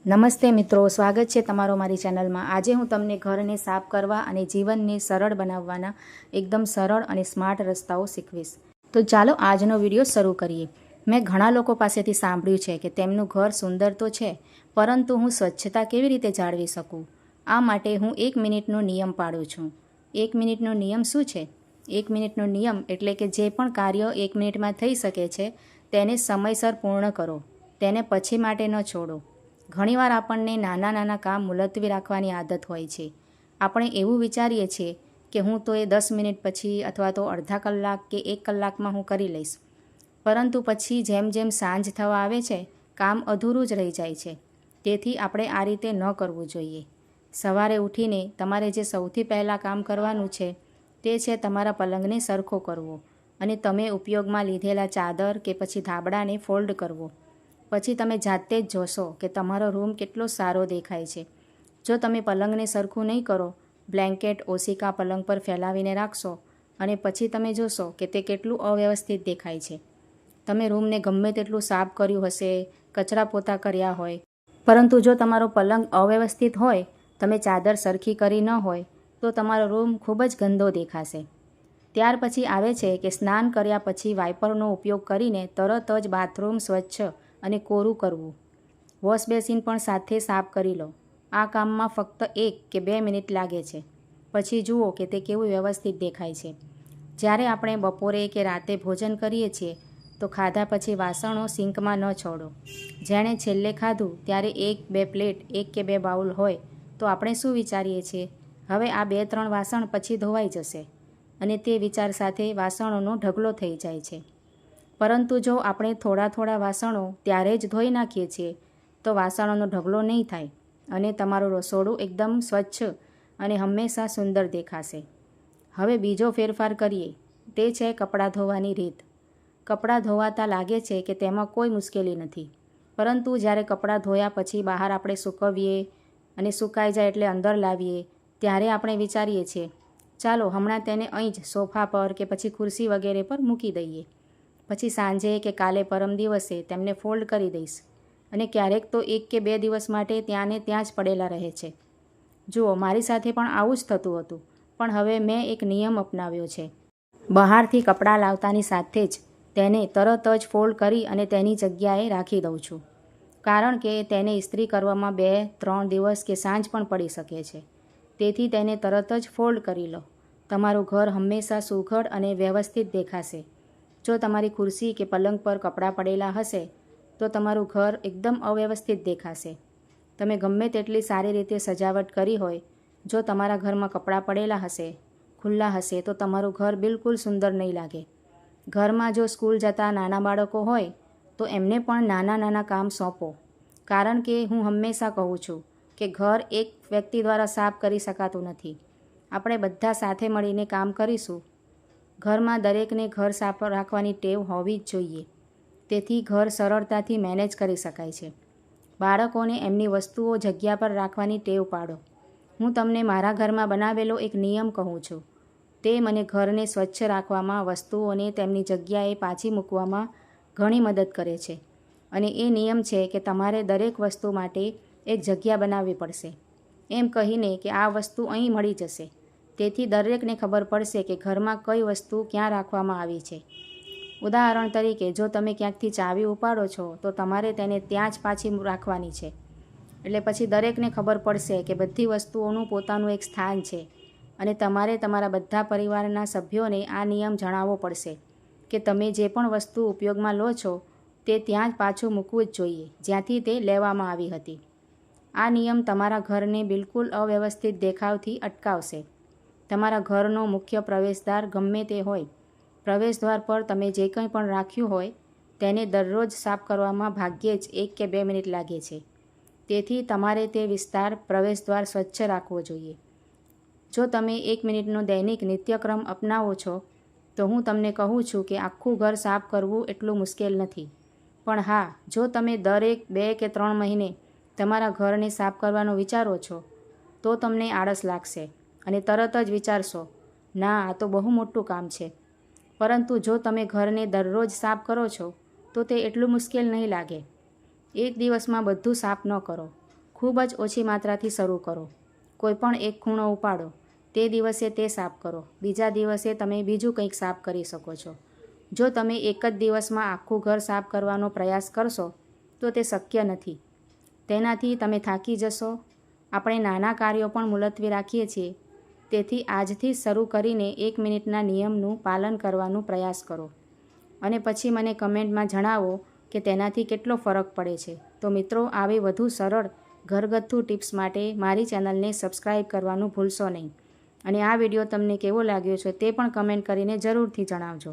નમસ્તે મિત્રો, સ્વાગત છે તમારો મારી ચેનલમાં। આજે હું તમને ઘરને સાફ કરવા અને જીવનને સરળ બનાવવાના એકદમ સરળ અને સ્માર્ટ રસ્તાઓ શીખવીશ। તો ચાલો આજનો વિડીયો શરૂ કરીએ। મેં ઘણા લોકો પાસેથી સાંભળ્યું છે કે તેમનું ઘર સુંદર તો છે, પરંતુ હું સ્વચ્છતા કેવી રીતે જાળવી શકું? આ માટે હું 1 મિનિટનો નિયમ પાડું છું। 1 મિનિટનો નિયમ શું છે? 1 મિનિટનો નિયમ એટલે કે જે પણ કાર્ય 1 મિનિટમાં થઈ શકે છે તેને સમયસર પૂર્ણ કરો, તેને પછી માટે ન છોડો। ઘણીવાર આપણને નાના નાના કામ મુલતવી રાખવાની આદત હોય છે। આપણે એવું વિચારીએ છીએ કે હું તો એ 10 મિનિટ પછી અથવા તો અડધા કલાક કે 1 કલાકમાં હું કરી લઈશ, પરંતુ પછી જેમ જેમ સાંજ થવા આવે છે કામ અધૂરું જ રહી જાય છે। તેથી આપણે આ રીતે ન કરવું જોઈએ। સવારે ઉઠીને તમારે જે સૌથી પહેલાં કામ કરવાનું છે તે છે તમારા પલંગને સરખો કરવો અને તમે ઉપયોગમાં લીધેલા ચાદર કે પછી ધાબળાને ફોલ્ડ કરવો। પછી તમે જાતે જ જોશો કે તમારો રૂમ કેટલો સારો દેખાય છે। જો તમે પલંગને સરખું નહીં કરો, બ્લેન્કેટ ઓશિકા પલંગ પર ફેલાવીને રાખશો અને પછી તમે જોશો કે તે કેટલું અવ્યવસ્થિત દેખાય છે। તમે રૂમને ગમે તેટલું સાફ કર્યું હશે, કચરા પોતા કર્યા હોય, પરંતુ જો તમારો પલંગ અવ્યવસ્થિત હોય, તમે ચાદર સરખી કરી ન હોય, તો તમારો રૂમ ખૂબ જ ગંદો દેખાશે। ત્યાર પછી આવે છે કે સ્નાન કર્યા પછી વાઇપરનો ઉપયોગ કરીને તરત જ બાથરૂમ સ્વચ્છ અને કોરું કરવું। વોશ બેસિન પણ સાથે સાફ કરી લો। આ કામમાં ફક્ત 1 કે 2 મિનિટ લાગે છે। પછી જુઓ કે તે કેવું વ્યવસ્થિત દેખાય છે। જ્યારે આપણે બપોરે કે રાતે ભોજન કરીએ છીએ તો ખાધા પછી વાસણો સિંકમાં ન છોડો। જેણે છેલ્લે ખાધું ત્યારે 1-2 પ્લેટ 1 કે 2 બાઉલ હોય તો આપણે શું વિચારીએ છીએ? હવે આ 2-3 વાસણ પછી ધોવાઈ જશે, અને તે વિચાર સાથે વાસણોનો ઢગલો થઈ જાય છે। પરંતુ જો આપણે થોડા થોડા વાસણો ત્યારે જ ધોઈ નાખીએ છીએ તો વાસણોનો ઢગલો નહીં થાય અને તમારું રસોડું એકદમ સ્વચ્છ અને હંમેશા સુંદર દેખાશે। હવે બીજો ફેરફાર કરીએ, તે છે કપડાં ધોવાની રીત। કપડાં ધોવાતા લાગે છે કે તેમાં કોઈ મુશ્કેલી નથી, પરંતુ જ્યારે કપડાં ધોયા પછી બહાર આપણે સૂકવીએ અને સુકાઈ જાય એટલે અંદર લાવીએ, ત્યારે આપણે વિચારીએ છીએ ચાલો હમણાં તેને અહીં જ સોફા પર કે પછી ખુરશી વગેરે પર મૂકી દઈએ, પછી સાંજે કે કાલે પરમ દિવસે તેમને ફોલ્ડ કરી દઈશ, અને ક્યારેક તો 1 કે 2 દિવસ માટે ત્યાં ને ત્યાં જ પડેલા રહે છે। જુઓ, મારી સાથે પણ આવું જ થતું હતું, પણ હવે મેં એક નિયમ અપનાવ્યો છે। બહારથી કપડાં લાવતાની સાથે જ તેને તરત જ ફોલ્ડ કરી અને તેની જગ્યાએ રાખી દઉં છું, કારણ કે તેને ઇસ્ત્રી કરવામાં 2-3 દિવસ કે સાંજ પણ પડી શકે છે। તેથી તેને તરત જ ફોલ્ડ કરી લો। તમારું ઘર હંમેશા સુઘડ અને વ્યવસ્થિત દેખાશે। જો તમારી ખુરશી કે પલંગ પર કપડાં પડેલા હશે તો તમારું ઘર એકદમ અવ્યવસ્થિત દેખાશે। તમે ગમે તેટલી સારી રીતે સજાવટ કરી હોય, જો તમારા ઘરમાં કપડાં પડેલા હશે, ખુલ્લા હશે, તો તમારું ઘર બિલકુલ સુંદર નહીં લાગે। ઘરમાં જો સ્કૂલ જતા નાના બાળકો હોય તો એમને પણ નાના નાના કામ સોંપો, કારણ કે હું હંમેશા કહું છું કે ઘર એક વ્યક્તિ દ્વારા સાફ કરી શકાતું નથી। આપણે બધા સાથે મળીને કામ કરીશું। ઘરમાં દરેકને ઘર સાફ રાખવાની ટેવ હોવી જ જોઈએ, તેથી ઘર સરળતાથી મેનેજ કરી શકાય છે। બાળકોને એમની વસ્તુઓ જગ્યા પર રાખવાની ટેવ પાડો। હું તમને મારા ઘરમાં બનાવેલો એક નિયમ કહું છું। તે મને ઘરને સ્વચ્છ રાખવામાં, વસ્તુઓને તેમની જગ્યાએ પાછી મૂકવામાં ઘણી મદદ કરે છે, અને એ નિયમ છે કે તમારે દરેક વસ્તુ માટે એક જગ્યા બનાવવી પડશે, એમ કહીને કે આ વસ્તુ અહીં મળી જશે। તેથી દરેકને ખબર પડશે કે ઘરમાં કઈ વસ્તુ ક્યાં રાખવામાં આવી છે। ઉદાહરણ તરીકે, જો તમે ક્યાંકથી ચાવી ઉપાડો છો તો તમારે તેને ત્યાં જ પાછી રાખવાની છે। એટલે પછી દરેકને ખબર પડશે કે બધી વસ્તુઓનું પોતાનું એક સ્થાન છે, અને તમારે તમારા બધા પરિવારના સભ્યોને આ નિયમ જણાવવો પડશે કે તમે જે પણ વસ્તુ ઉપયોગમાં લો છો તે ત્યાં જ પાછું મૂકવું જ જોઈએ જ્યાંથી તે લેવામાં આવી હતી। આ નિયમ તમારા ઘરને બિલકુલ અવ્યવસ્થિત દેખાવથી અટકાવશે। તમારા ઘરનો મુખ્ય પ્રવેશદ્વાર ગમે તે હોય, પ્રવેશદ્વાર પર તમે જે કંઈ પણ રાખ્યું હોય તેને દરરોજ સાફ કરવામાં ભાગ્યે જ 1 કે 2 મિનિટ લાગે છે। તેથી તમારે તે વિસ્તાર, પ્રવેશદ્વાર સ્વચ્છ રાખવો જોઈએ। જો તમે 1 મિનિટનો દૈનિક નિત્યક્રમ અપનાવો છો તો હું તમને કહું છું કે આખું ઘર સાફ કરવું એટલું મુશ્કેલ નથી। પણ હા, જો તમે દરેક 2 કે 3 મહિને તમારા ઘરને સાફ કરવાનું વિચારો છો તો તમને આળસ લાગશે અને તરત જ વિચારશો, ના, આ તો બહુ મોટું કામ છે। પરંતુ જો તમે ઘરને દરરોજ સાફ કરો છો તો તે એટલું મુશ્કેલ નહીં લાગે। એક દિવસમાં બધું સાફ ન કરો, ખૂબ જ ઓછી માત્રાથી શરૂ કરો. કોઈ પણ એક ખૂણો ઉપાડો, તે દિવસે તે સાફ કરો, બીજા દિવસે તમે બીજું કંઈક સાફ કરી શકો છો. જો તમે એક જ દિવસમાં આખું ઘર સાફ કરવાનો પ્રયાસ કરશો તો તે શક્ય નથી. તેનાથી તમે થાકી જશો. આપણે નાના કાર્યો પણ મુલતવી રાખીએ છીએ. તેથી આજથી જ શરૂ કરીને 1 મિનિટના નિયમનું પાલન કરવાનો પ્રયાસ કરો અને પછી મને કમેન્ટમાં જણાવો કે તેનાથી કેટલો ફરક પડે છે. તો મિત્રો, આવી વધુ સરળ ઘરગથ્થુ ટિપ્સ માટે મારી ચેનલને સબસ્ક્રાઈબ કરવાનું ભૂલશો નહીં. અને આ વિડીયો તમને કેવો લાગ્યો છે તે પણ કમેન્ટ કરીને જરૂરથી જણાવજો.